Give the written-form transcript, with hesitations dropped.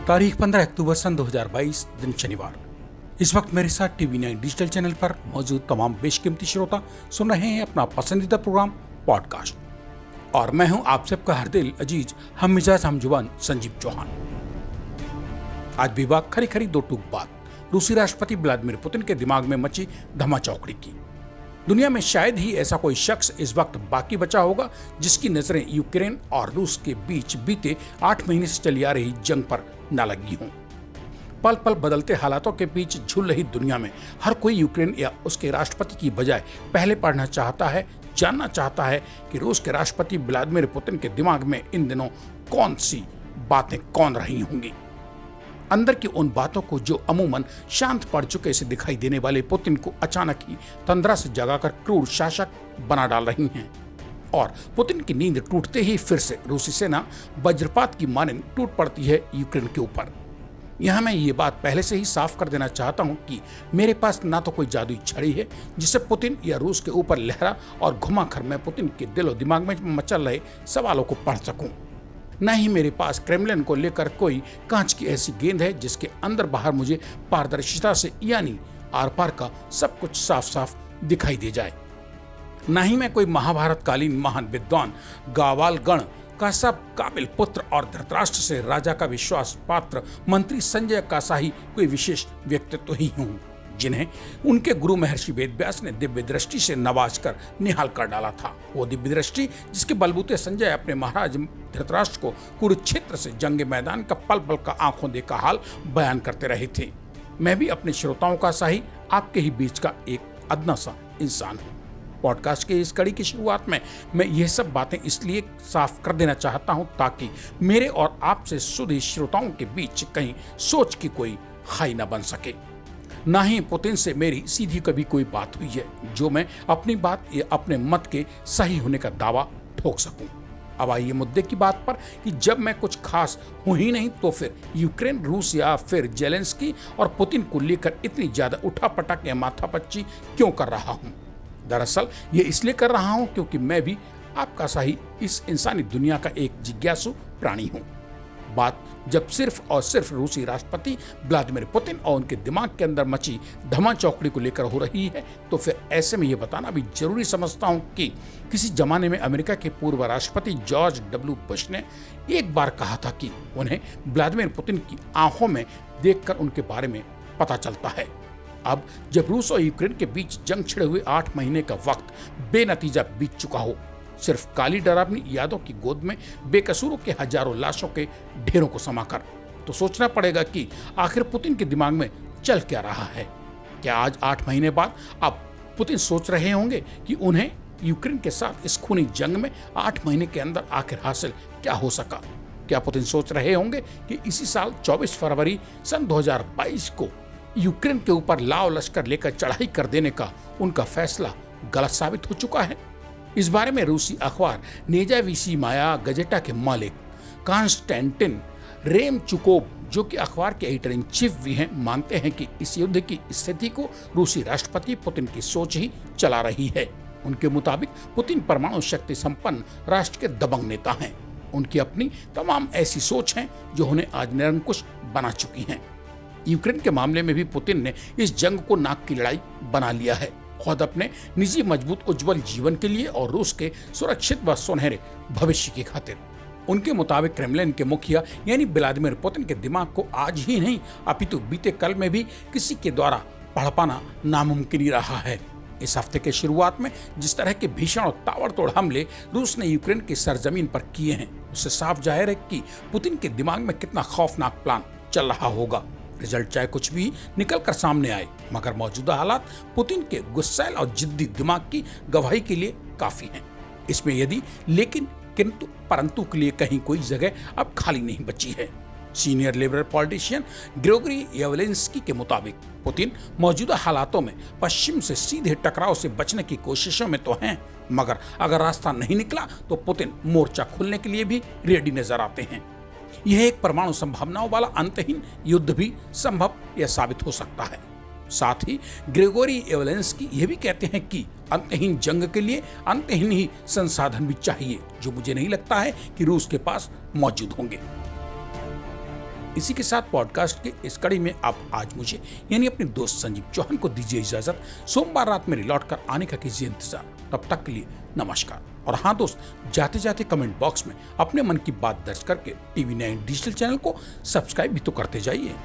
तारीख 15 अक्टूबर सन 2022 दिन शनिवार। इस वक्त मेरे साथ टीवी9 डिजिटल चैनल पर मौजूद तमाम बेशकीमती श्रोता सुन रहे हैं अपना पसंदीदा प्रोग्राम पॉडकास्ट, और मैं हूं आप सबका हर दिल अजीज हम मिजाज हम जुबान संजीव चौहान। आज भी बात खरी खरी दो टूक बात रूसी राष्ट्रपति व्लादिमीर पुतिन के दिमाग में मची धमाचौकड़ी की। दुनिया में शायद ही ऐसा कोई शख्स इस वक्त बाकी बचा होगा जिसकी नजरें यूक्रेन और रूस के बीच बीते 8 महीने से चली आ रही जंग पर न लगी हों। पल पल बदलते हालातों के बीच झूल रही दुनिया में हर कोई यूक्रेन या उसके राष्ट्रपति की बजाय पहले पढ़ना चाहता है, जानना चाहता है कि रूस के राष्ट्रपति व्लादिमीर पुतिन के दिमाग में इन दिनों कौन सी बातें कौन रही होंगी। अंदर की उन बातों को जो अमूमन शांत पड़ चुके से दिखाई देने वाले पुतिन को अचानक ही तंद्रा से जगाकर क्रूर शासक बना डाल रही हैं। और पुतिन की नींद टूटते ही फिर से रूसी सेना वज्रपात की मानंद टूट पड़ती है यूक्रेन के ऊपर। यहां मैं ये बात पहले से ही साफ कर देना चाहता हूं कि मेरे पास ना तो कोई जादुई छड़ी है जिससे पुतिन या रूस के ऊपर लहरा और घुमाकर मैं पुतिन के दिलो दिमाग में मचल रहे सवालों को पढ़ सकूं। न ही मेरे पास क्रेमलिन को लेकर कोई कांच की ऐसी गेंद है जिसके अंदर बाहर मुझे पारदर्शिता से यानी आर पार का सब कुछ साफ साफ दिखाई दे जाए। न ही मैं कोई महाभारत कालीन महान विद्वान गावाल गण का सब काबिल पुत्र और धृतराष्ट्र से राजा का विश्वास पात्र मंत्री संजय का शाही कोई विशेष व्यक्तित्व ही हूँ जिन्हें उनके गुरु महर्षि वेदव्यास ने दिव्य दृष्टि से नवाज कर निहाल कर डाला था। वो दिव्य दृष्टि जिसके बलबूते संजय अपने महाराज धृतराष्ट्र को कुरुक्षेत्र से जंग मैदान का पल पल का आंखों देखा हाल बयान करते रहे थे। मैं भी अपने श्रोताओं का सा ही आपके ही बीच का एक अदना सा इंसान हूँ। पॉडकास्ट के इस कड़ी की शुरुआत में मैं ये सब बातें इसलिए साफ कर देना चाहता हूँ ताकि मेरे और आपसे सुधी श्रोताओं के बीच कहीं सोच की कोई खाई न बन सके। ना ही पुतिन से मेरी सीधी कभी कोई बात हुई है जो मैं अपनी बात या अपने मत के सही होने का दावा ठोक सकूं। अब आइए मुद्दे की बात पर कि जब मैं कुछ खास हूं ही नहीं तो फिर यूक्रेन, रूस या फिर जेलेंस्की और पुतिन को लेकर इतनी ज्यादा उठापटक या माथापच्ची क्यों कर रहा हूं। दरअसल ये इसलिए कर रहा हूं क्योंकि मैं भी आपका सा ही इस इंसानी दुनिया का एक जिज्ञासु प्राणी हूं। बात जब सिर्फ और सिर्फ रूसी राष्ट्रपति व्लादिमीर पुतिन और उनके दिमाग के अंदर मची धमाचौकड़ी को लेकर हो रही है तो फिर ऐसे में यह बताना भी जरूरी समझता हूं कि किसी जमाने में अमेरिका के पूर्व राष्ट्रपति जॉर्ज डब्ल्यू बुश ने एक बार कहा था कि उन्हें व्लादिमीर पुतिन की आंखों में देखकर उनके बारे में पता चलता है। अब जब रूस और यूक्रेन के बीच जंग छिड़े हुए 8 महीने का वक्त बेनतीजा बीत चुका हो, सिर्फ काली डरावनी यादों की गोद में बेकसूरों के हजारों लाशों के ढेरों को समाकर, तो सोचना पड़ेगा कि आखिर पुतिन के दिमाग में चल क्या रहा है। क्या आज 8 महीने बाद अब पुतिन सोच रहे होंगे कि उन्हें यूक्रेन के साथ इस खूनी जंग में 8 महीने के अंदर आखिर हासिल क्या हो सका। क्या पुतिन सोच रहे होंगे कि इसी साल 24 फरवरी सन 2022 को यूक्रेन के ऊपर लाव लश्कर लेकर चढ़ाई कर देने का उनका फैसला गलत साबित हो चुका है। इस बारे में रूसी अखबार नेजाविसिमाया गजेटा के मालिक कॉन्स्टेंटिन रेमचुकोव, जो कि अखबार के एडिटर इन चीफ भी हैं, मानते हैं कि इस युद्ध की स्थिति को रूसी राष्ट्रपति पुतिन की सोच ही चला रही है। उनके मुताबिक पुतिन परमाणु शक्ति संपन्न राष्ट्र के दबंग नेता हैं। उनकी अपनी तमाम ऐसी सोच हैं जो उन्हें आज निरंकुश बना चुकी हैं। यूक्रेन के मामले में भी पुतिन ने इस जंग को नाक की लड़ाई बना लिया है, खुद अपने निजी मजबूत उज्जवल जीवन के लिए और रूस के सुरक्षित व सुनहरे भविष्य की खातिर। उनके मुताबिक क्रेमलिन के मुखिया यानी व्लादिमीर पुतिन के दिमाग को आज ही नहीं अपितु बीते कल में भी किसी के द्वारा पढ़ पाना नामुमकिन ही रहा है। इस हफ्ते के शुरुआत में जिस तरह के भीषण और ताबड़तोड़ हमले रूस ने यूक्रेन की सरजमीन पर किए हैं, उससे साफ जाहिर है कि पुतिन के दिमाग में कितना खौफनाक प्लान चल रहा होगा। रिजल्ट चाहे कुछ भी निकल कर सामने आए, मगर मौजूदा हालात पुतिन के गुस्सैल और जिद्दी दिमाग की गवाही के लिए काफी हैं। इसमें यदि लेकिन किंतु परंतु के लिए कहीं कोई जगह अब खाली नहीं बची है। सीनियर लिबरल पॉलिटिशियन ग्रेगोरी येवलेंस्की के मुताबिक पुतिन मौजूदा हालातों में पश्चिम से सीधे टकराव से बचने की कोशिशों में तो हैं, मगर अगर रास्ता नहीं निकला तो पुतिन मोर्चा खोलने के लिए भी रेडी नजर आते हैं। यह एक परमाणु संभावनाओं वाला अंतहीन युद्ध भी संभव या साबित हो सकता है। साथ ही ग्रेगोरी येवलेंस्की यह भी कहते हैं कि अंतहीन जंग के लिए अंतहीन ही संसाधन भी चाहिए, जो मुझे नहीं लगता है कि रूस के पास मौजूद होंगे। इसी के साथ पॉडकास्ट के इस कड़ी में आप आज मुझे यानी अपने दोस्त संजीव चौहान को दीजिए इजाजत। सोमवार रात मेरे लौट कर आने का कीजिए इंतजार। तब तक के लिए नमस्कार। और हाँ दोस्त, जाते जाते कमेंट बॉक्स में अपने मन की बात दर्ज करके टीवी 9 डिजिटल चैनल को सब्सक्राइब भी तो करते जाइए।